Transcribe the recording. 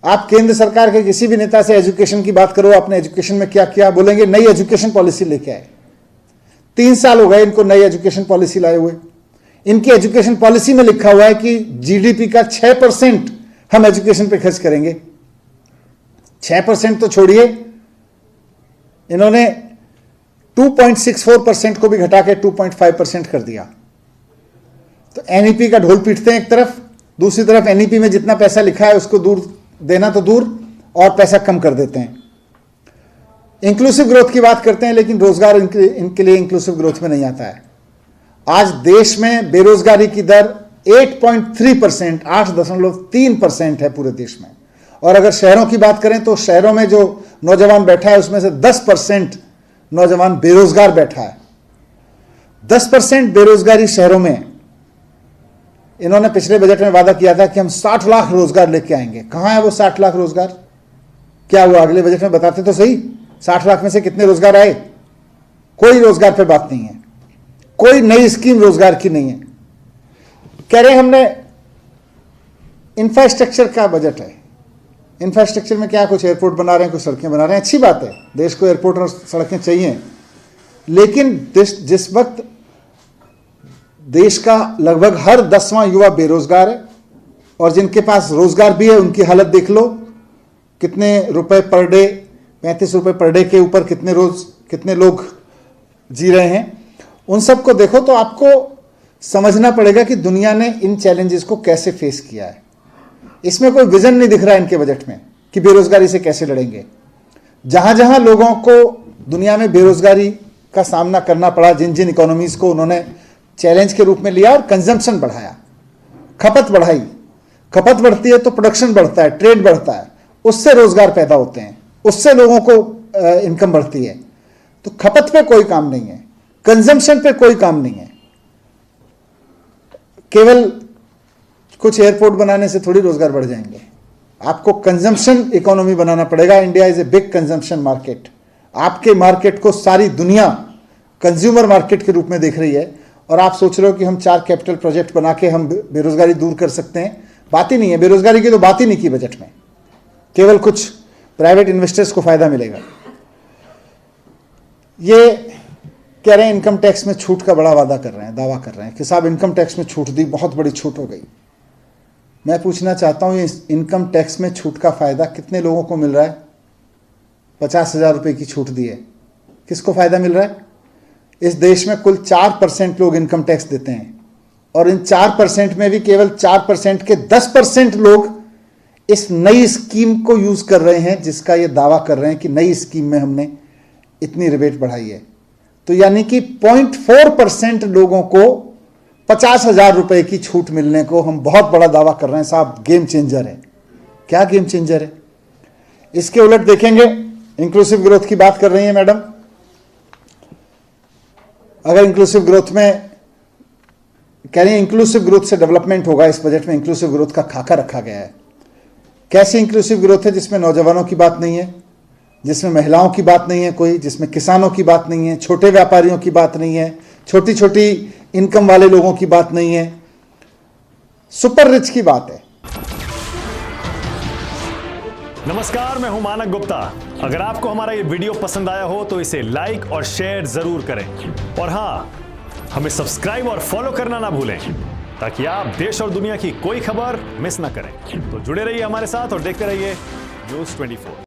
आप केंद्र सरकार के किसी भी नेता से एजुकेशन की बात करो, आपने एजुकेशन में क्या किया, बोलेंगे नई एजुकेशन पॉलिसी लेके आए। 3 साल हो गए इनको नई एजुकेशन पॉलिसी लाए हुए। इनकी एजुकेशन पॉलिसी में लिखा हुआ है कि जीडीपी का 6% हम एजुकेशन पे खर्च करेंगे। 6% तो छोड़िए, इन्होंने 2.64% को भी घटा के 2.5% कर दिया। तो एनईपी का ढोल पीटते हैं एक तरफ, दूसरी तरफ एनईपी में जितना पैसा लिखा है उसको दूर देना तो दूर, और पैसा कम कर देते हैं। इंक्लूसिव ग्रोथ की बात करते हैं, लेकिन रोजगार इनके लिए इंक्लूसिव ग्रोथ में नहीं आता है। आज देश में बेरोजगारी की दर 8.3%, 8.3% है पूरे देश में। और अगर शहरों की बात करें तो शहरों में जो नौजवान बैठा है उसमें से 10% नौजवान बेरोजगार बैठा है। 10% बेरोजगारी शहरों में। इन्होंने पिछले बजट में वादा किया था कि हम 60 लाख रोजगार लेके आएंगे। कहां है वो 60 लाख रोजगार? क्या हुआ? अगले बजट में बताते तो सही। 60 लाख में से कितने रोजगार आए? कोई रोजगार पे बात नहीं है, कोई नई स्कीम रोजगार की नहीं है। कह रहे हमने इंफ्रास्ट्रक्चर का बजट है। इंफ्रास्ट्रक्चर में क्या, कुछ एयरपोर्ट बना रहे हैं, कुछ सड़कें बना रहे हैं, अच्छी बात है, देश को एयरपोर्ट और सड़कें चाहिए। लेकिन जिस वक्त देश का लगभग हर 10वां युवा बेरोजगार है, और जिनके पास रोजगार भी है उनकी हालत देख लो, कितने रुपए पर डे, 35 रुपए पर डे के ऊपर कितने लोग जी रहे हैं, उन सबको देखो तो आपको समझना पड़ेगा कि दुनिया ने इन चैलेंजेस को कैसे फेस किया है। इसमें कोई विजन नहीं दिख रहा है इनके बजट में कि बेरोजगारी से कैसे लड़ेंगे। जहां जहां लोगों को दुनिया में बेरोजगारी का सामना करना पड़ा, जिन जिन इकोनॉमीज को उन्होंने चैलेंज के रूप में लिया और कंजम्पशन बढ़ाया, खपत बढ़ाई। खपत बढ़ती है तो प्रोडक्शन बढ़ता है, ट्रेड बढ़ता है, उससे रोजगार पैदा होते हैं, उससे लोगों को इनकम बढ़ती है। तो खपत पे कोई काम नहीं है, कंजम्पशन पे कोई काम नहीं है। केवल कुछ एयरपोर्ट बनाने से थोड़ी रोजगार बढ़ जाएंगे, आपको कंजम्पशन इकोनॉमी बनाना पड़ेगा। India is a big consumption market. आपके मार्केट को सारी दुनिया कंज्यूमर मार्केट के रूप में देख रही है, और आप सोच रहे हो कि हम 4 कैपिटल प्रोजेक्ट बना के हम बेरोजगारी दूर कर सकते हैं। बात ही नहीं है, बेरोजगारी की तो बात ही नहीं की बजट में। केवल कुछ प्राइवेट इन्वेस्टर्स को फायदा मिलेगा। ये कह रहे हैं इनकम टैक्स में छूट का बड़ा वादा कर रहे हैं, दावा कर रहे हैं कि साहब इनकम टैक्स में छूट दी, बहुत बड़ी छूट हो गई। मैं पूछना चाहता हूं, ये इनकम टैक्स में छूट का फायदा कितने लोगों को मिल रहा है? 50,000 रुपए की छूट दी है, किसको फायदा मिल रहा है? इस देश में कुल 4% लोग इनकम टैक्स देते हैं, और इन 4% में भी केवल 4% के 10% लोग इस नई स्कीम को यूज कर रहे हैं, जिसका ये दावा कर रहे हैं कि नई स्कीम में हमने इतनी रिबेट बढ़ाई है। तो यानी कि 0.4% लोगों को 50,000 रुपए की छूट मिलने को हम बहुत बड़ा दावा कर रहे हैं। साहब गेम चेंजर है। क्या गेम चेंजर है? इसके उलट देखेंगे, इंक्लूसिव ग्रोथ की बात कर रही है मैडम। अगर इंक्लूसिव ग्रोथ में कह रही है इंक्लूसिव ग्रोथ से डेवलपमेंट होगा, इस बजट में इंक्लूसिव ग्रोथ का खाका रखा गया है। कैसी इंक्लूसिव ग्रोथ है? जिसमें नौजवानों की बात नहीं है, जिसमें महिलाओं की बात नहीं है कोई, जिसमें किसानों की बात नहीं है, छोटे व्यापारियों की बात नहीं है, छोटी छोटी इनकम वाले लोगों की बात नहीं है, सुपर रिच की बात है। नमस्कार, मैं हूं मानक गुप्ता। अगर आपको हमारा ये वीडियो पसंद आया हो तो इसे लाइक और शेयर जरूर करें, और हां, हमें सब्सक्राइब और फॉलो करना ना भूलें, ताकि आप देश और दुनिया की कोई खबर मिस ना करें। तो जुड़े रहिए हमारे साथ और देखते रहिए न्यूज़ 24।